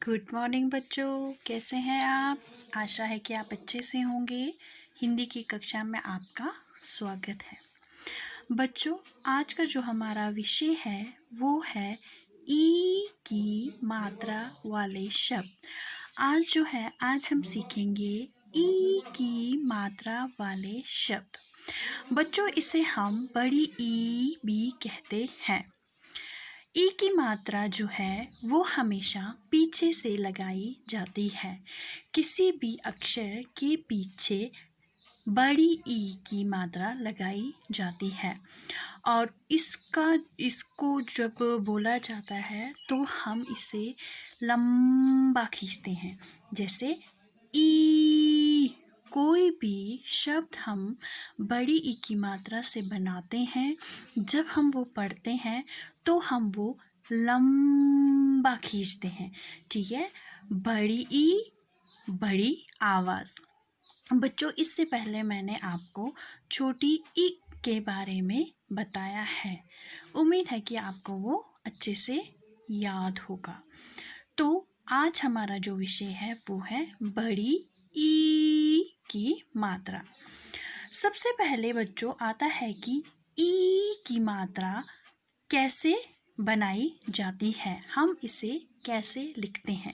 Good morning बच्चों, कैसे हैं आप। आशा है कि आप अच्छे से होंगे। हिंदी की कक्षा में आपका स्वागत है। बच्चों, आज का जो हमारा विषय है वो है ई की मात्रा वाले शब्द। आज हम सीखेंगे ई की मात्रा वाले शब्द। बच्चों, इसे हम बड़ी ई भी कहते हैं। ई की मात्रा जो है वो हमेशा पीछे से लगाई जाती है। किसी भी अक्षर के पीछे बड़ी ई की मात्रा लगाई जाती है और इसको जब बोला जाता है तो हम इसे लंबा खींचते हैं। जैसे ई, कोई भी शब्द हम बड़ी ई की मात्रा से बनाते हैं, जब हम वो पढ़ते हैं तो हम वो लंबा खींचते हैं। ठीक है, बड़ी ई, बड़ी आवाज़। बच्चों, इससे पहले मैंने आपको छोटी ई के बारे में बताया है। उम्मीद है कि आपको वो अच्छे से याद होगा। तो आज हमारा जो विषय है वो है बड़ी ई की मात्रा। सबसे पहले बच्चों आता है कि ई की मात्रा कैसे बनाई जाती है, हम इसे कैसे लिखते हैं।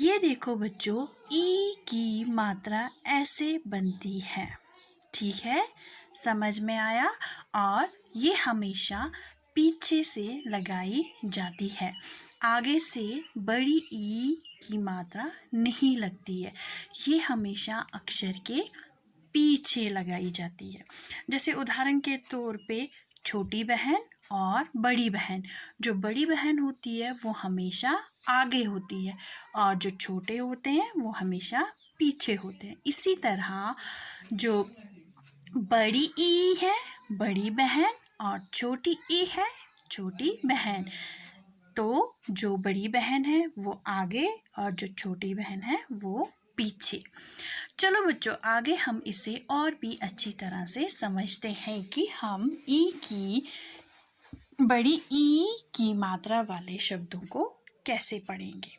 ये देखो बच्चों, ई की मात्रा ऐसे बनती है। ठीक है, समझ में आया। और ये हमेशा पीछे से लगाई जाती है, आगे से बड़ी ई की मात्रा नहीं लगती है। ये हमेशा अक्षर के पीछे लगाई जाती है। जैसे उदाहरण के तौर पे छोटी बहन और बड़ी बहन। जो बड़ी बहन होती है वो हमेशा आगे होती है और जो छोटे होते हैं वो हमेशा पीछे होते हैं। इसी तरह जो बड़ी ई है बड़ी बहन और छोटी ई है छोटी बहन, तो जो बड़ी बहन है वो आगे और जो छोटी बहन है वो पीछे। चलो बच्चों, आगे हम इसे और भी अच्छी तरह से समझते हैं कि हम बड़ी ई की मात्रा वाले शब्दों को कैसे पढ़ेंगे।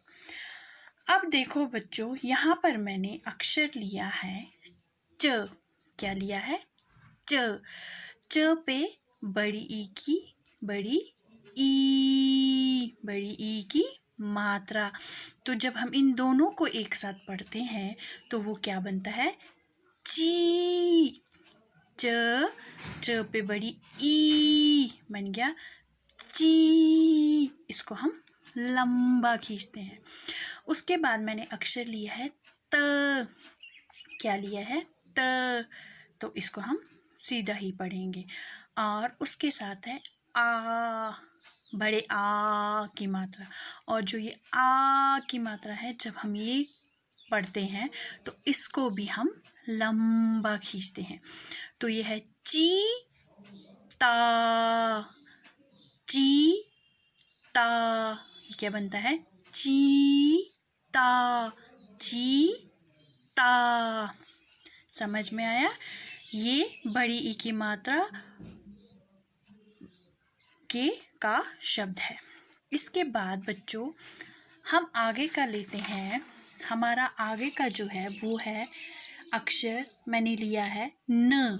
अब देखो बच्चों, यहाँ पर मैंने अक्षर लिया है च। क्या लिया है? च। च पे बड़ी ई की मात्रा। तो जब हम इन दोनों को एक साथ पढ़ते हैं तो वो क्या बनता है? ची। च पे बड़ी ई बन गया ची। इसको हम लंबा खींचते हैं। उसके बाद मैंने अक्षर लिया है त। क्या लिया है? त। तो इसको हम सीधा ही पढ़ेंगे। और उसके साथ है आ, बड़े आ की मात्रा। और जो ये आ की मात्रा है, जब हम ये पढ़ते हैं तो इसको भी हम लंबा खींचते हैं। तो ये है ची ता। ची ता, ये क्या बनता है? ची ता। ची ता। समझ में आया? ये बड़ी ई की मात्रा का शब्द है। इसके बाद बच्चों हम आगे का लेते हैं। हमारा आगे का जो है वो है अक्षर, मैंने लिया है न।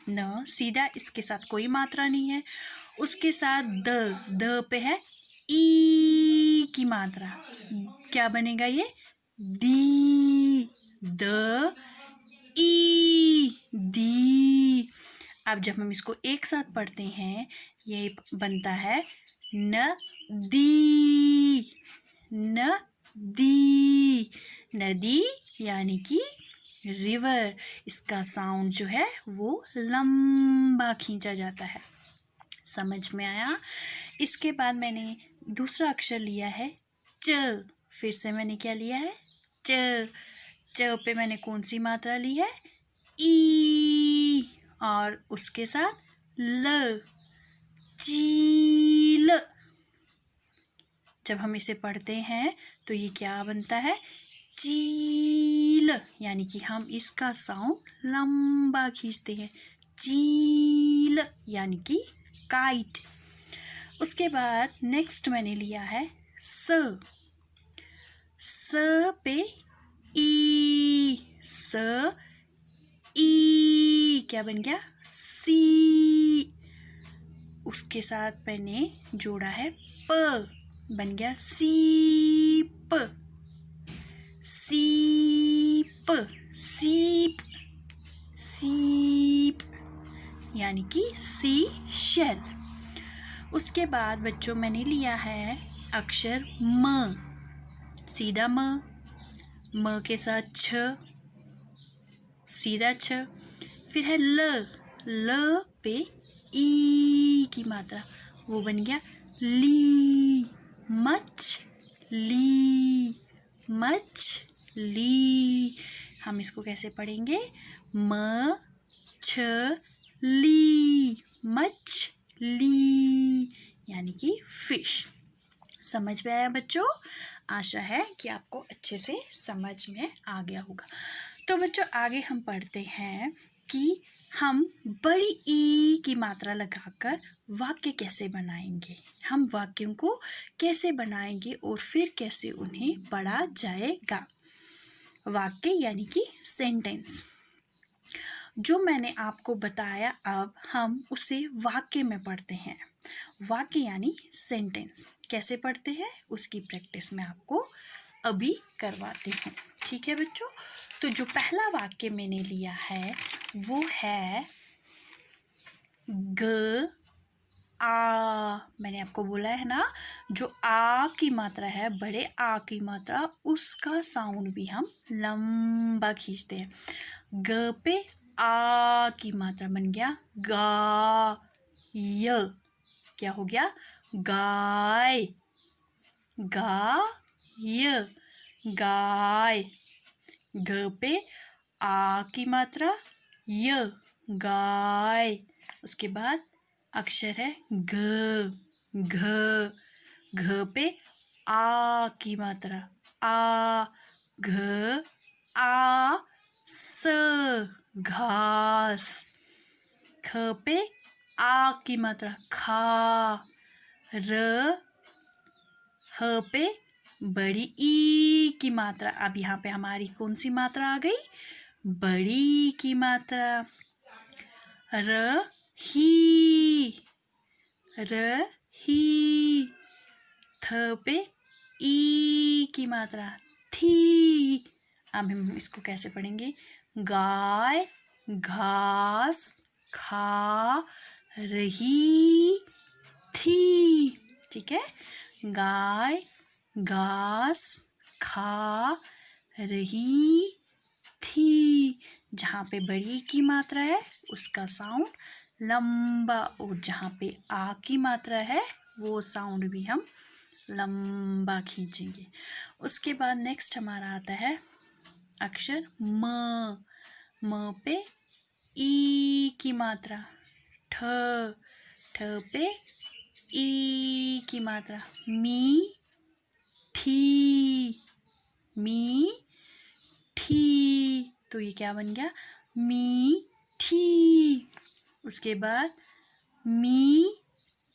न सीधा, इसके साथ कोई मात्रा नहीं है। उसके साथ द पे है ई की मात्रा। क्या बनेगा ये? दी। द ई, दी। अब जब हम इसको एक साथ पढ़ते हैं ये बनता है न दी। न दी, नदी यानी कि रिवर। इसका साउंड जो है वो लंबा खींचा जाता है। समझ में आया? इसके बाद मैंने दूसरा अक्षर लिया है च। फिर से मैंने क्या लिया है? च। च पे मैंने कौन सी मात्रा ली है? ई। और उसके साथ ल, चील। जब हम इसे पढ़ते हैं तो ये क्या बनता है? चील, यानी कि हम इसका साउंड लंबा खींचते हैं। चील यानी कि काइट। उसके बाद नेक्स्ट मैंने लिया है स। स पे ई, स ई क्या बन गया? सी। उसके साथ मैंने जोड़ा है प, बन गया सीप, सीप, सीप, सीप, यानी कि सी शेल। उसके बाद बच्चों मैंने लिया है अक्षर म, सीधा म के साथ छ, सीधा छ। फिर है ल पे ई की मात्रा, वो बन गया ली, मछली, मछली। हम इसको कैसे पढ़ेंगे? म छ ली, मछली, यानी कि फिश। समझ में आया बच्चों? आशा है कि आपको अच्छे से समझ में आ गया होगा। तो बच्चों आगे हम पढ़ते हैं कि हम बड़ी ई की मात्रा लगाकर वाक्य कैसे बनाएंगे, हम वाक्यों को कैसे बनाएंगे और फिर कैसे उन्हें पढ़ा जाएगा। वाक्य यानी कि सेंटेंस जो मैंने आपको बताया, अब हम उसे वाक्य में पढ़ते हैं। वाक्य यानी सेंटेंस कैसे पढ़ते हैं उसकी प्रैक्टिस मैं आपको अभी करवाती हूँ। ठीक है बच्चों? तो जो पहला वाक्य मैंने लिया है वो है ग आ। मैंने आपको बोला है ना, जो आ की मात्रा है, बड़े आ की मात्रा, उसका साउंड भी हम लंबा खींचते हैं। ग पे आ की मात्रा बन गया गा, य क्या हो गया? गाय, गाय, गाय। घ पे आ की मात्रा य, गाय। उसके बाद अक्षर है घ, घ, घ पे आ की मात्रा आ, घ आ स, घास। ख पे आ की मात्रा खा, र, ह पे बड़ी ई की मात्रा। अब यहाँ पे हमारी कौन सी मात्रा आ गई? बड़ी की मात्रा। रही, रही। थ पे ई की मात्रा थी। अब हम इसको कैसे पढ़ेंगे? गाय घास खा रही थी। ठीक है? गाय घास खा रही थी। जहाँ पे बड़ी की मात्रा है उसका साउंड लंबा, और जहाँ पे आ की मात्रा है वो साउंड भी हम लंबा खींचेंगे। उसके बाद नेक्स्ट हमारा आता है अक्षर म। म पे ई की मात्रा ठ, ठ पे ई की मात्रा मी, ठी, मी, ठी। तो ये क्या बन गया? मी ठी। उसके बाद मी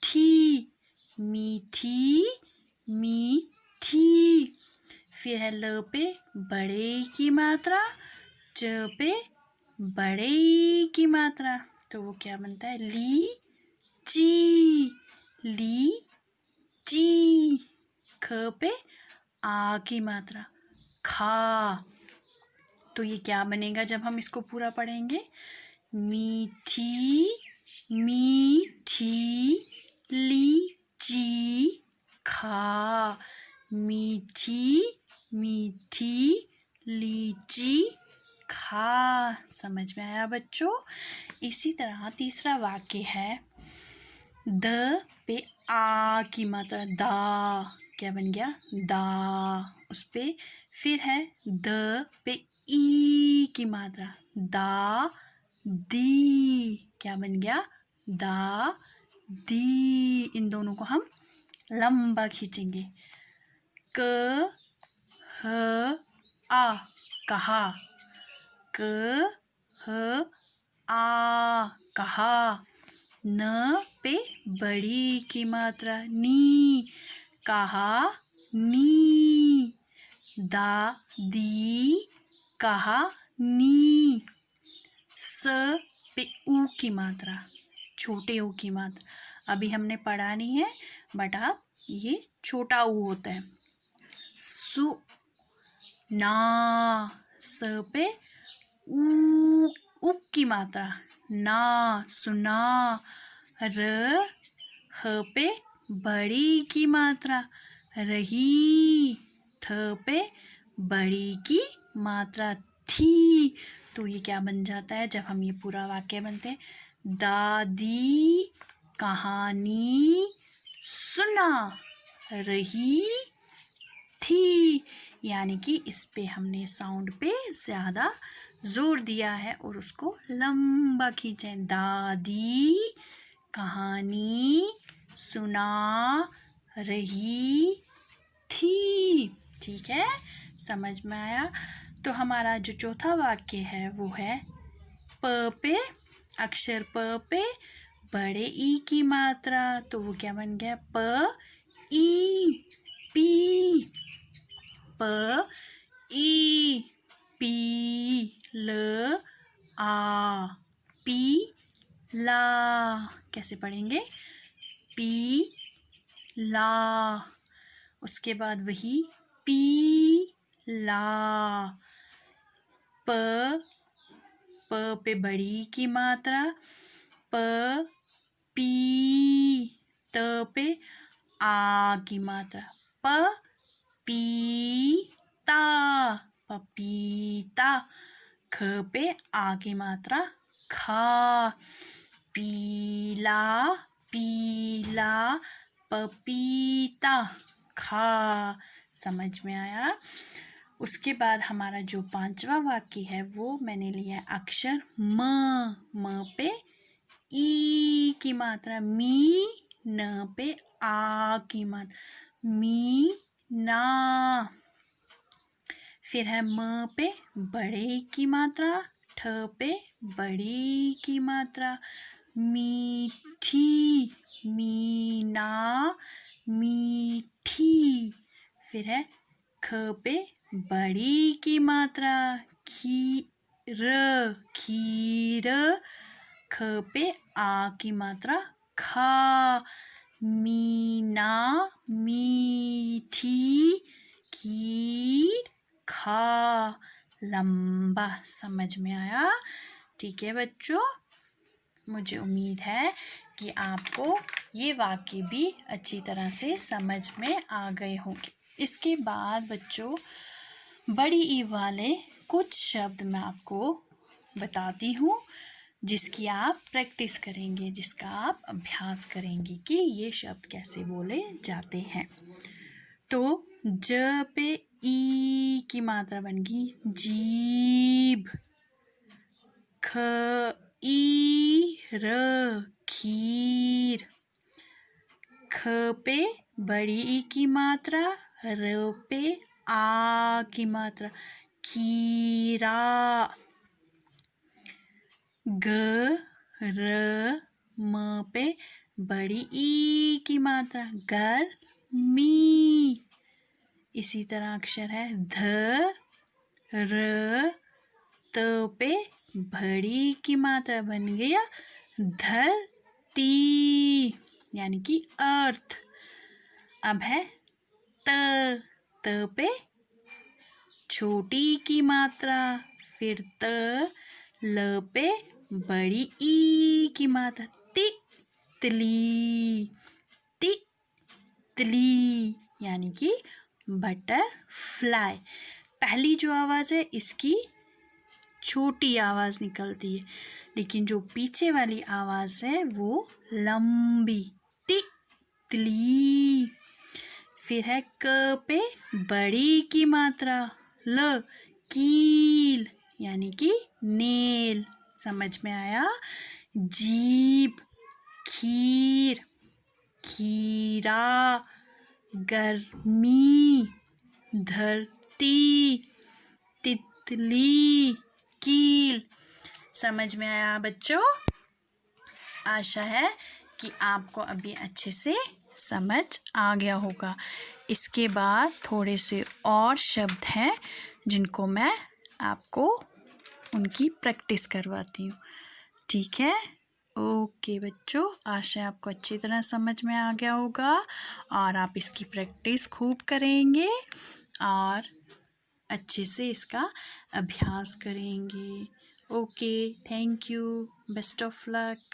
ठी, मीठी, मीठी। फिर है ल पे बड़े की मात्रा, च पे बड़े की मात्रा, तो वो क्या बनता है? ली ची, ली ची। ख पे आ की मात्रा खा, तो ये क्या बनेगा जब हम इसको पूरा पढ़ेंगे? मीठी, मीठी लीची खा, मीठी, मीठी लीची खा। समझ में आया बच्चों? इसी तरह तीसरा वाक्य है द पे आ की मात्रा दा, क्या बन गया? दा। उस पे फिर है द पे ई की मात्रा दा दी, क्या बन गया? दा दी। इन दोनों को हम लंबा खींचेंगे। क ह आ कहा, क ह आ कहा। न पे बड़ी की मात्रा नी, कहा नी। दादी कहानी। स पे ऊ की मात्रा, छोटे ऊ की मात्रा अभी हमने पढ़ा नहीं है, बट आप ये छोटा ऊ होता है। सु ना, स पे ऊ उ की मात्रा, ना सुना। र ह पे बड़ी की मात्रा, रही। थ पे बड़ी की मात्रा, थी। तो ये क्या बन जाता है जब हम ये पूरा वाक्य बनते हैं? दादी कहानी सुना रही थी। यानी कि इस पे हमने साउंड पे ज़्यादा जोर दिया है और उसको लंबा खींचा है। दादी कहानी सुना रही थी। ठीक है, समझ में आया? तो हमारा जो चौथा वाक्य है वो है प पे, अक्षर प पे बड़े ई की मात्रा, तो वो क्या बन गया? प ई पी। प ई पी ल आ पी ला। कैसे पढ़ेंगे? पी ला। उसके बाद वही पी ला। प पे बड़ी की मात्रा, प पी। त पे आ की मात्रा, प पीता, पपीता। ख पे आ की मात्रा, खा। पीला पीला पपीता, खा। समझ में आया? उसके बाद हमारा जो पांचवा वाक्य है वो मैंने लिया है अक्षर म पे ई की मात्रा, मी। न पे आ की मात्रा, मी ना। फिर है म पे बड़े की मात्रा, ठ पे बड़ी की मात्रा, मीठी, मीना, मीठी। फिर है ख पे बड़ी की मात्रा, खीर, खीर। ख पे आ की मात्रा, खा। मीना मीठी खीर खा। लंबा। समझ में आया? ठीक है बच्चों, मुझे उम्मीद है कि आपको ये वाक्य भी अच्छी तरह से समझ में आ गए होंगे। इसके बाद बच्चों बड़ी ई वाले कुछ शब्द मैं आपको बताती हूँ जिसकी आप प्रैक्टिस करेंगे, जिसका आप अभ्यास करेंगे कि ये शब्द कैसे बोले जाते हैं। तो ज पे ई की मात्रा बन गई जीभ। ख ई र खीर। ख पे बड़ी ई की मात्रा, र पे आ की मात्रा, खीरा। ग र म पे बड़ी ई की मात्रा, गर्मी। इसी तरह अक्षर है ध र त पे बड़ी की मात्रा बन गया धरती, यानी कि अर्थ। अब है त पे छोटी की मात्रा, फिर ल पे बड़ी ई की मात्रा, तितली, तितली यानी कि बटरफ्लाई। पहली जो आवाज़ है इसकी छोटी आवाज़ निकलती है, लेकिन जो पीछे वाली आवाज़ है वो लंबी, तितली। फिर है क पे बड़ी की मात्रा, ल कील यानी कि नेल। समझ में आया? जीभ, खीर, खीरा, गर्मी, धरती, तितली, कील। समझ में आया बच्चों? आशा है कि आपको अभी अच्छे से समझ आ गया होगा। इसके बाद थोड़े से और शब्द हैं जिनको मैं आपको उनकी प्रैक्टिस करवाती हूँ, ठीक है। ओके बच्चों, आशा है आपको अच्छी तरह समझ में आ गया होगा और आप इसकी प्रैक्टिस खूब करेंगे और अच्छे से इसका अभ्यास करेंगे। Okay, thank you, best of luck.